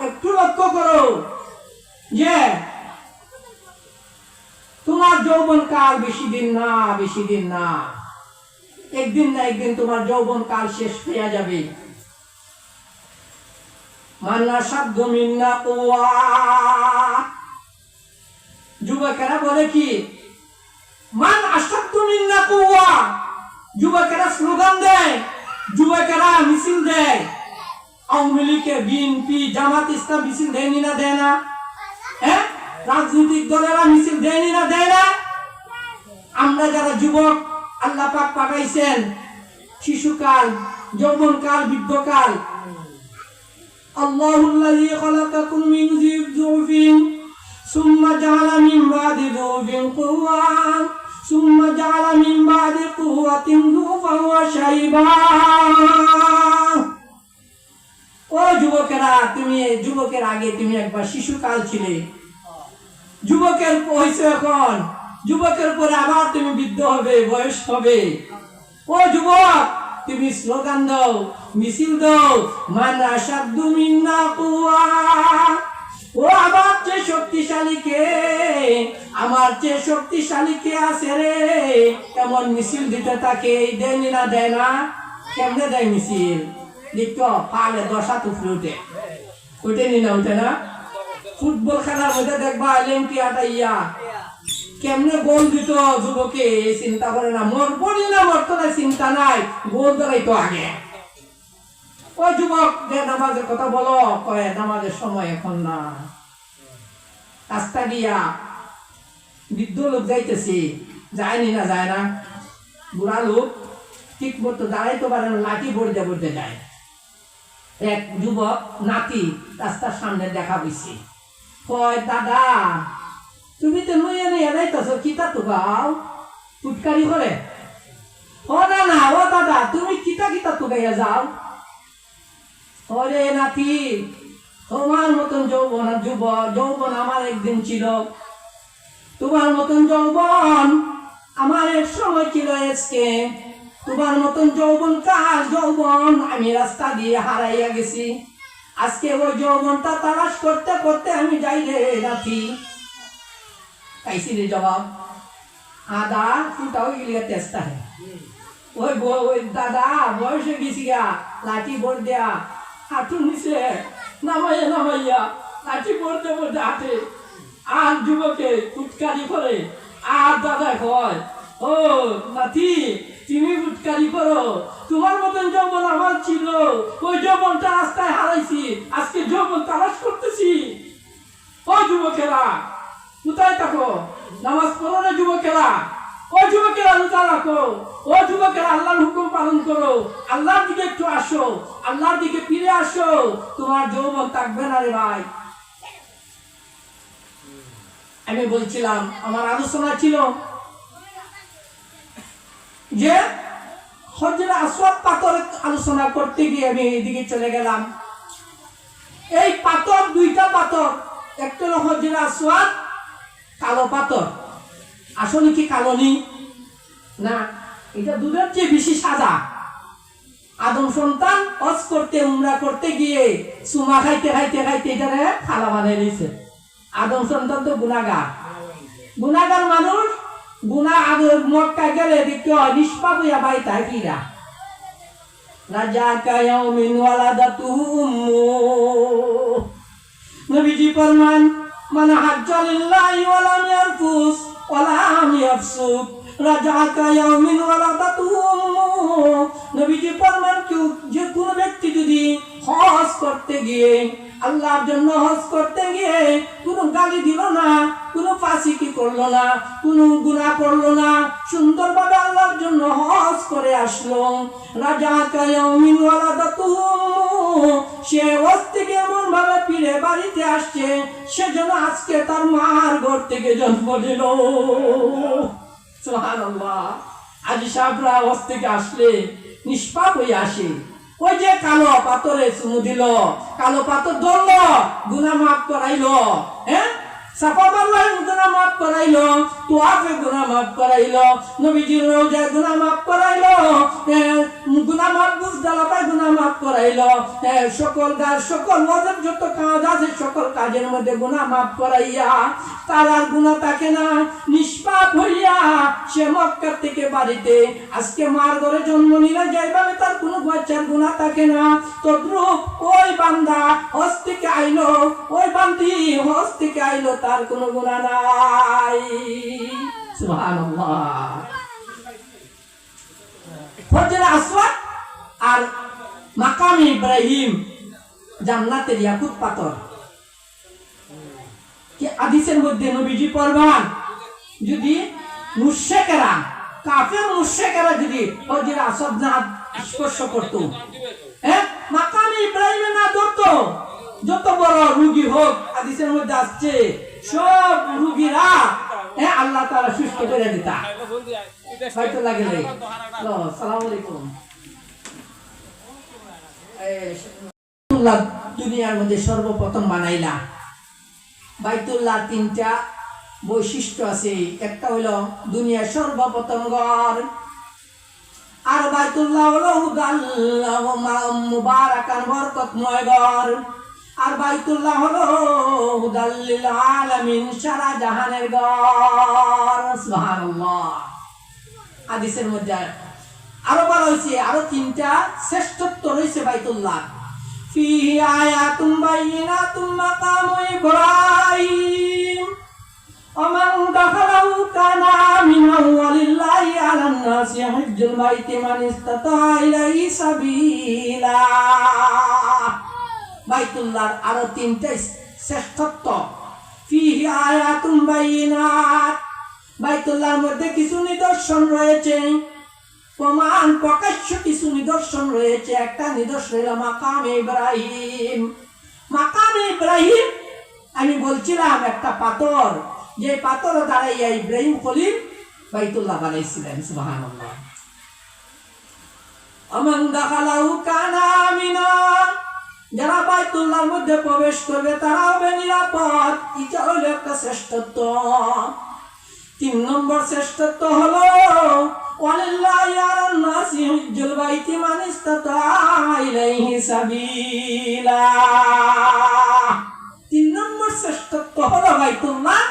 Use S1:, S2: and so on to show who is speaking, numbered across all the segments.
S1: একটু লক্ষ্য করো যে তোমার যৌবন কাল বেশি দিন না, একদিন না একদিন তোমার যৌবন কাল শেষ হয়ে যাবে। মান্না শব্দ মিন্না কুয়া, যুবকেরা বলে কি মান আশাদ্দু মিন্না কুয়া, যুবকেরা স্লোগান দেয়, যুবকেরা মিছিল দেয়। আওয়ামী লীগের, বিএনপি, জামাত ইসলাম মিছিল দেয়নি না, দেয় না? হ্যাঁ, রাজনৈতিক দলেরা মিছিল দেয়নি না, দেয় না? আমরা যারা যুবক আল্লাহ পাক পাঠাইছেন, শিশুকাল, যৌবনকাল, বৃদ্ধকাল, আল্লাহুল্লাযী খালাকাকুম মিন যুফিন সুম্মা জাআলা মিন বাদি যুফিন কুওয়ান সুম্মা জাআলা মিন বাদি কুওয়াতিন যুফান ওয়া শাইবা। ও যুবকেরা, তুমি যুবকের আগে তুমি একবার শিশুকাল ছিলে, যুবকের হয়েছে এখন, যুবকের পরে আবার তুমি বৃদ্ধ হবে, বয়স হবে। ও যুবক, তুমি স্লোগান দাও, মিছিল দাও, মান আশাদ্দু মিন্না কুওয়া, ও আমার চেয়ে শক্তিশালী কে, আমার চেয়ে শক্তিশালী কে আছে রে, এমন মিছিল দিতে থাকে। দেয়নি না, দেয় না? কেমনে দেয় মিছিল? দেখো পালে 10 হাত উপরে উঠে, উঠেনি না, উঠে না? ফুটবল খেলার মধ্যে দেখবা অলিম্পিয়াটা ইয়া কেমনে গোল দিত যুবকে, চিন্তা করে না, মরবনি না মরতো না, চিন্তা নাই, গোল ধরাইতো আগে। ও যুবক, যে নামাজের কথা বলো, কয়ে নামাজের সময় এখন না। রাস্তা দিয়া বৃদ্ধ লোক যাইতেছি, যায়নি না, যায় না? বুড়া লোক ঠিক মতো দাঁড়াইতে পারে না, লাঠি বড়তে বড়তে যায়। এক যুবক নাতি রাস্তার সামনে দেখা হইছে, কয় দাদা তুমি তো নইয়া নইয়া যাইতেছ, কিতা তো গাও ফুটকারি করে? ও না না, ও দাদা তুমি কিতা কিতা তো গাইয়া যাও? ওরে নাতি, তোমার মতন যৌবন আমার একদিন ছিল, তোমার মতন যৌবন আমার এক সময় ছিল, আজকে তোমার মতন যৌবন আমি রাস্তা দিয়ে হারাইয়া গেছি। আজকে ওই যৌবনটা তালাশ করতে করতে আমি যাই রে নাতি। कैसी जवाब आधा फुटा गया तेस्ता है ওই দাদা বয়স হয়ে গেছি গা, লাঠি বর দেয়া হাঁটুর নিচে নামাইয়া লাঠি বলতে বলতে হাঁটে, আর যুবকে ফুটকারি করে। আর দাদা কয়, ও নাতি তুমি ফুটকারি করো, তোমার মতন যৌবন আমার ছিল, ওই যৌবনটা রাস্তায় হারাইছি, আজকে যৌবন তালাশ করতেছি। ও যুবকেরা কোথায় থাকো? নামাজ পড়ো না যুবকেরা? ও যুবকেরা রোজা রাখো, ও যুবকেরা আল্লাহর হুকুম পালন করো, আল্লাহর দিকে একটু আসো, আল্লাহর দিকে ফিরে আসো, তোমার যৌবন থাকবে না রে ভাই। আমি বলছিলাম, আমার আলোচনা ছিল যে হজরে আসওয়াদ পাথর আলোচনা করতে গিয়ে আমি এদিকে চলে গেলাম। এই পাথর, দুইটা পাথর, একটা হলো হজরে আসওয়াদ, কালো পাথর। আসলে কি কালো নি না, এটা দুধের চেয়ে বেশি সাদা। আদম সন্তান হজ করতে, উমরা করতে গিয়ে সুমা খাইতে খাইতে খাইতে এটারে খালা বানাই দিয়েছে। আদম সন্তান তো গুনাহগার মানুষ, গুনাহ আগে মক্কায় গেলে দেখতে হয় নিষ্পাপ হইয়া বাইতায় ফিরা। রাজা কায়াউমিন ওয়ালাদাতুহু উম্মু, নবীজি ফরমান মান হাজ্জা লিল্লাহি ওয়া লাম ইয়ারফুস ওয়া লাম ইয়াফসুক রাজাকা ইয়াউমিন ওয়ালাদাতুহু উম্মু। নবীজি ফরমান যে কোন ব্যক্তি যদি হজ করতে গিয়ে, আল্লাহর জন্য হজ করতে গিয়ে কোনো গালি দিল না, কোনো ফাসিকি করলো না, কোনো গুনাহ করলো না, সুন্দরভাবে আল্লাহর জন্য হজ করে আসলো, রাজাকা ইয়াউমিন ওয়ালাদাতুহু উম্মু, সে হজ থেকে এমন ভাবে ফিরে বাড়িতে আসছে সেজন্য আজকে তার মার ঘর থেকে জন্ম নিল। সুবহানাল্লাহ। আজি সাহেবরা হজ থেকে আসলে নিষ্পাপ হয়ে আসে। ওই যে কালো পাথরে চুমু দিল, কালো পাথর ধরলো, গুনাহ মাফ করাইলো, হ্যাঁ, সাফা মারওয়ায় গুনাহ মাফ করাইলো, তুয়াফে গুনাহ মাফ করাইলো, নবীজির রওজায় গুনাহ মাফ করাইলো, গুনাহ মাফ মুজদালিফায় গুনাহ মাফ করাইলো, সকল ওয়াজিব যত কাজ আছে সকল কাজের মধ্যে গুনাহ মাফ করাইয়া তার আর গুনাহ থাকে না, নিষ্পাপ হইয়া সে মক্কা থেকে বাড়িতে আজকে মার ঘরে জন্ম নিলে যেভাবে তার কোনো বাচ্চার গুনাহ থাকে না, তদ্রূপ ওই বান্দা হজ থেকে আইলো, ওই বান্দি হজ থেকে আইলো, তার কোনো গুনাহ নাই। সুবহানাল্লাহ। হজরে আসওয়াদ আর মাকামে ইব্রাহিম জান্নাতের ইয়াকুত পাথর। কি হাদিসের মধ্যে নবীজি ফরমান, যদি মুশরিকরা কাফের মুশরিকরা যদি হজরে আসওয়াদ না স্পর্শ করত, মাকামে ইব্রাহিমে না ধরতো, যত বড় রোগী হোক, হাদিসের মধ্যে আসছে সব রোগীরা আল্লাহ তাআলা সুস্থ করে দিতা। হয়তো লাগে রে। আসসালামু আলাইকুম। বাইতুল্লাহ দুনিয়ার মধ্যে সর্বপ্রথম বানাইলা। বাইতুল্লাহ তিনটা বৈশিষ্ট্য আছে। একটা হলো দুনিয়ার সর্বপ্রথম ঘর, আর বাইতুল্লাহ হলো মুবারাকান বরকতময় ঘর, আর বাইতুল্লাহ হলো হুদাল লিল আলামিন সারা জাহানের ঘর। সুবহানাল্লাহ। হাদিসের মধ্যে আরো বলা হয়েছে আরো তিনটা শ্রেষ্ঠত্ব রয়েছে বাইতুল্লাহ। ফিহি আয়াতুম বাইয়িনাতুম মাকামু ইব্রাহিম ওমান দাখালাহু কানা আমিনান ওয়ালিল্লাহি আলান নাসি হিজ্জুল বাইতি মান ইসতাতা ইলাইহি সাবিলা। বাইতুল্লাহর আরো তিনটা শ্রেষ্ঠত্ব। ফিহি আয়াতুম বাইয়িনাত, বাইতুল্লাহর মধ্যে কিছু নিদর্শন রয়েছে, প্রমাণ প্রকাশ্য কিছু নিদর্শন রয়েছে। একটা নিদর্শন হলো মাকামে ইব্রাহিম। মাকামে ইব্রাহিম আমি বলছিলাম একটা পাথর, যে পাথর দাঁড়াইয়া ইব্রাহিম খলিল বাইতুল্লাহ বানাইছিলেন। সুবহানাল্লাহ। আমান দাখালাহু কানা আমিনা, যারা বাইতুল্লাহর মধ্যে প্রবেশ করবে তারা হবে নিরাপদ। এটা হলো একটা শ্রেষ্ঠত্ব। 3 নম্বর শ্রেষ্ঠত্ব হলো ওয়ালিল্লাহি আলান নাসি হিজ্জুল বাইতি মান ইসতাতা ইলাইহি সাবিলা। 3 নম্বর শ্রেষ্ঠত্ব হলো বাইতুল্লাহ,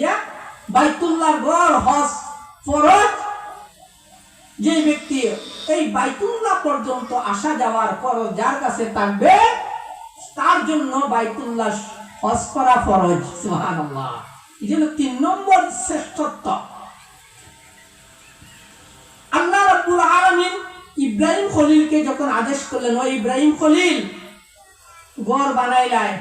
S1: যে বাইতুল্লাহর ঘর হজ ফরজ। যে ব্যক্তি এই বাইতুল্লাহ পর্যন্ত আসা যাওয়ার ফরজ যার কাছে থাকবে, তার জন্য বাইতুল্লাহ হজ করা ফরজ। সুবহানাল্লাহ। এই জন্য 3 নম্বর শ্রেষ্ঠত্ব। আল্লাহ রাব্বুল আলামিন ইব্রাহিম খলিলকে যখন আদেশ করলেন, ও ইব্রাহিম খলিল ঘর বানাইলাই,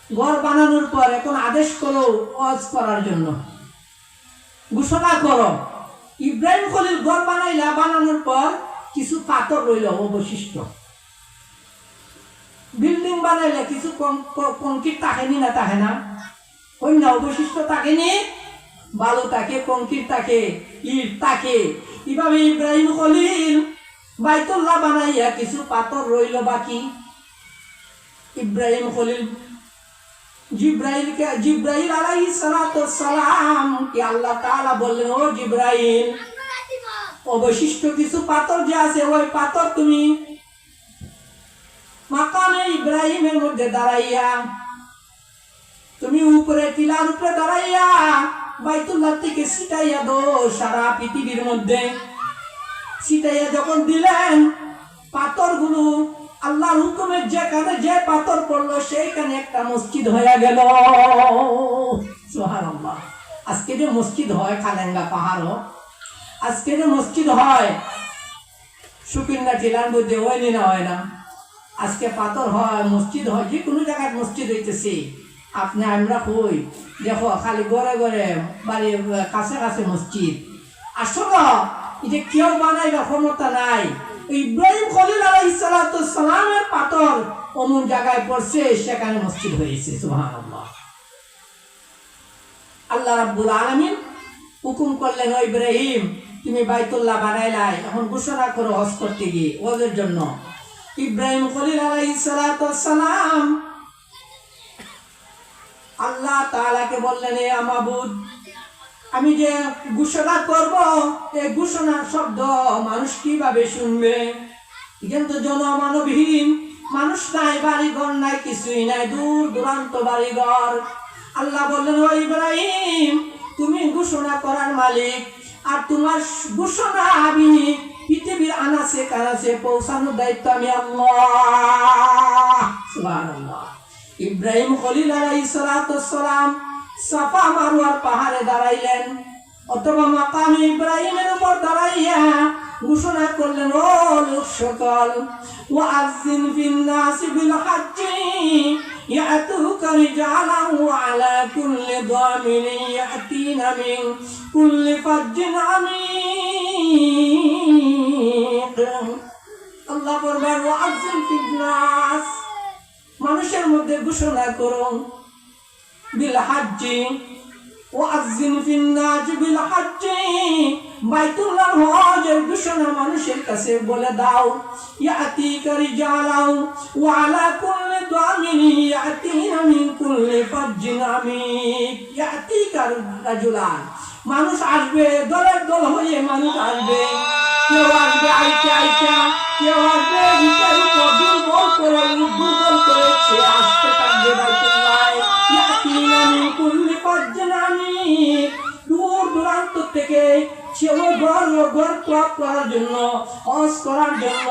S1: ঘর বানানোর পর এখন আদেশ করো হজ করার জন্য, ঘোষণা করো। ইব্রাহিম খলিল ঘর বানাইলা, বানানোর পর কিছু পাথর রইল অবশিষ্ট। বিল্ডিং বানাইলে কিছু কংক্রিট থাকেনি, না থাকে না, ওই না অবশিষ্ট থাকেনি, বালু থাকে, কংক্রিট থাকে, ইট থাকে। এভাবে ইব্রাহিম খলিল বাইতুল্লাহ বানাইয়া কিছু পাথর রইল বাকি। ইব্রাহিম খলিল জিব্রাইল আলাইহিস সালাতু ওয়াস সালাম কে আল্লাহ তাআলা বললেন, ও জিব্রাইল, অবশিষ্ট কিছু পাথর যে আছে ওই পাথর তুমি মাকামে ইব্রাহিমের মধ্যে দাঁড়াইয়া, তুমি উপরে টিলার উপরে দাঁড়াইয়া বাইতুল্লাহ থেকে ছিটাইয়া দাও সারা পৃথিবীর মধ্যে। ছিটাইয়া যখন দিলেন, পাথরগুলো আল্লাহর হুকুমের যেখানে যে পাথর পড়লো সেইখানে একটা মসজিদ হয়ে গেল। সুবহানাল্লাহ। আজকে যে মসজিদ হয় খালেঙ্গা পাহাড়ও, আজকে যে মসজিদ হয় সুকিন্দা টিলার মধ্যে হয়নি, না হয় না, আজকে পাথর হয়, মসজিদ হয়, যে কোনো জায়গায় মসজিদ হইতেছে। আপনি আমরা কই দেখো খালি ঘরে ঘরে বাড়ির কাছে কাছে মসজিদ। আসলে এটা কেউ বানাইবার ক্ষমতা নাই। ইব্রাহিম খলিল আলাইহিস সালাতু ওয়াস সালামের পাথর অমন জায়গায় পড়ছে, সেখানে মসজিদ হয়েছে। সুবহানাল্লাহ। আল্লাহ রাব্বুল আলামিন হুকুম করলেন, ও ইব্রাহিম, তুমি বাইতুল্লাহ বানাইলাই, এখন ঘোষণা করো হজ করতে গিয়ে হজের জন্য। ইব্রাহিম খলিল আলাইহিস সালাতু ওয়াস সালাম আল্লাহ তাআলাকে বললেন, এ মাবুদ, আমি যে ঘোষণা করব এই ঘোষণার শব্দ মানুষ কিভাবে শুনবে? কিন্তু জনমানবহীন, মানুষ নাই, বাড়িঘর নাই, কিছুই নাই, দূর দূরান্ত বাড়িঘর। আল্লাহ বললেন, ও ইব্রাহিম, তুমি ঘোষণা করার মালিক, আর তোমার ঘোষণা আমি পৃথিবীর আনাচে কানাচে পৌঁছানোর দায়িত্ব আমি আল্লাহ। সুবহানাল্লাহ। ইব্রাহিম খলিল আলাইহিস সালাতু ওয়াস সালাম সাফা মারওয়ার পাহাড়ে দাঁড়াইলেন, অথবা মাকাম ইব্রাহিমের উপর দাঁড়াইয়া ঘোষণা করলেন, ও লোক সকল, ওয়াজ্জিন ফিন নাসি বিল হাজ্জি ইয়াতুকা রিজালান ওয়া আলা কুল্লি দামিরিন ইয়াতিনা মিন কুল্লি ফাজ্জিন আমিক। আল্লাহ বলবেন, ওয়াজ্জিন ফিন নাস, মানুষের মধ্যে ঘোষণা করুন, বিল হাজ্জি, ওয়াজ্জিন ফিন নাস বিল হাজ্জি, বাইতুল্লাহর হজের ঘোষণা মানুষের কাছে বলে দাও। ইয়াতিকা রিজালান ওয়া আলা কুল্লি দামিরিন ইয়াতিনা মিন কুল্লি ফাজ্জিন আমিক। ইয়াতিকা রাজুলান, মানুষ আসবে, দলের দল হয়ে মানুষ আসবে। কেউ আসবে আইটা আইটা, কেউ আসবে বুকের উপর দুর্বল করে সে আসতে থাকবে বাইতুল্লাহ। ইয়াতিনা মিন কুল্লি ফাজ্জিন আমিক, দূর দূরান্ত থেকে সেও ঘর ক্লাব করার জন্য, হজ করার জন্য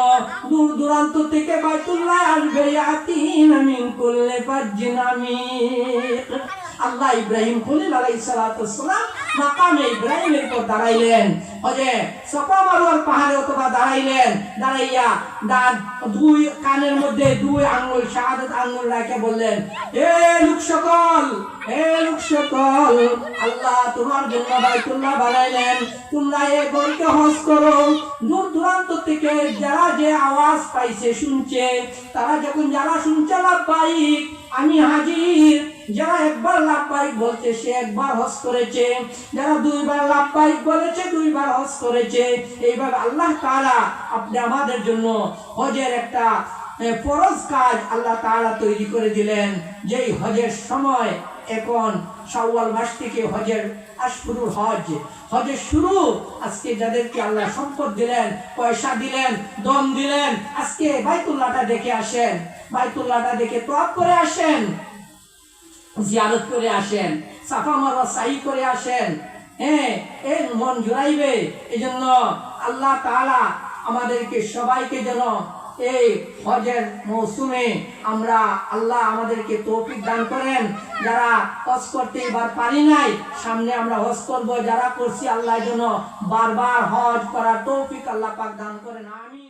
S1: দূর দূরান্ত থেকে বাইতুল্লাহ আসবে। ইয়াতিনা মিন কুল্লি ফাজ্জিন আমিক। আল্লাহ ইব্রাহিম খলিল আলাইহিস সালাতু ওয়াস সালাম মাকামে ইব্রাহিমের উপর দাঁড়াইলেন, ওজে সাফা মারওয়ার পাহাড়ে অথবা দাঁড়াইলেন, দাঁড়াইয়া দুই কানের মধ্যে দুই আঙ্গুল, শাহাদাত আঙ্গুল রেখে বললেন, হে লোক সকল, হে লোক সকল, আল্লাহ তোমার জন্য বাইতুল্লাহ বানাইলেন, তোমরা এই ঘরকে হজ করো। দূর দূরান্ত থেকে যারা যে আওয়াজ পাইছে, শুনছে, তারা যখন যারা শুনছে লাব্বাইক আমি হাজির, যারা একবার লাব্বাইক বলছে সে একবার হজ করেছে, যারা দুইবার লাব্বাইক বলেছে দুইবার হজ করেছে। এইভাবে আল্লাহ তাআলা আপনি আমাদের জন্য হজের একটা ফরজ কাজ আল্লাহ তাআলা তৈরি করে দিলেন। যেই হজের সময় এখন শাওয়াল মাস থেকে হজের আশহুরুল হজ, হজের শুরু। আজকে যাদেরকে আল্লাহ সম্পদ দিলেন, পয়সা দিলেন, দম দিলেন, আজকে বাইতুল্লাহটা দেখে আসেন, বাইতুল্লাহটা দেখে তওয়াফ করে আসেন, জিয়ারত করে আসেন, সাফা মারওয়া সাই করে আসেন। এর মন জুড়াইবে। এজন্য আল্লাহ তাআলা আমাদেরকে সবাইকে যেন এই হজের মৌসুমে আমরা, আল্লাহ আমাদেরকে তৌফিক দান করেন। যারা হজ করতে এবার পারি নাই, সামনে আমরা হজ করব, যারা করছি আল্লাহ যেন বারবার হজ করার তৌফিক আল্লাহ পাক দান করেন। আমিন।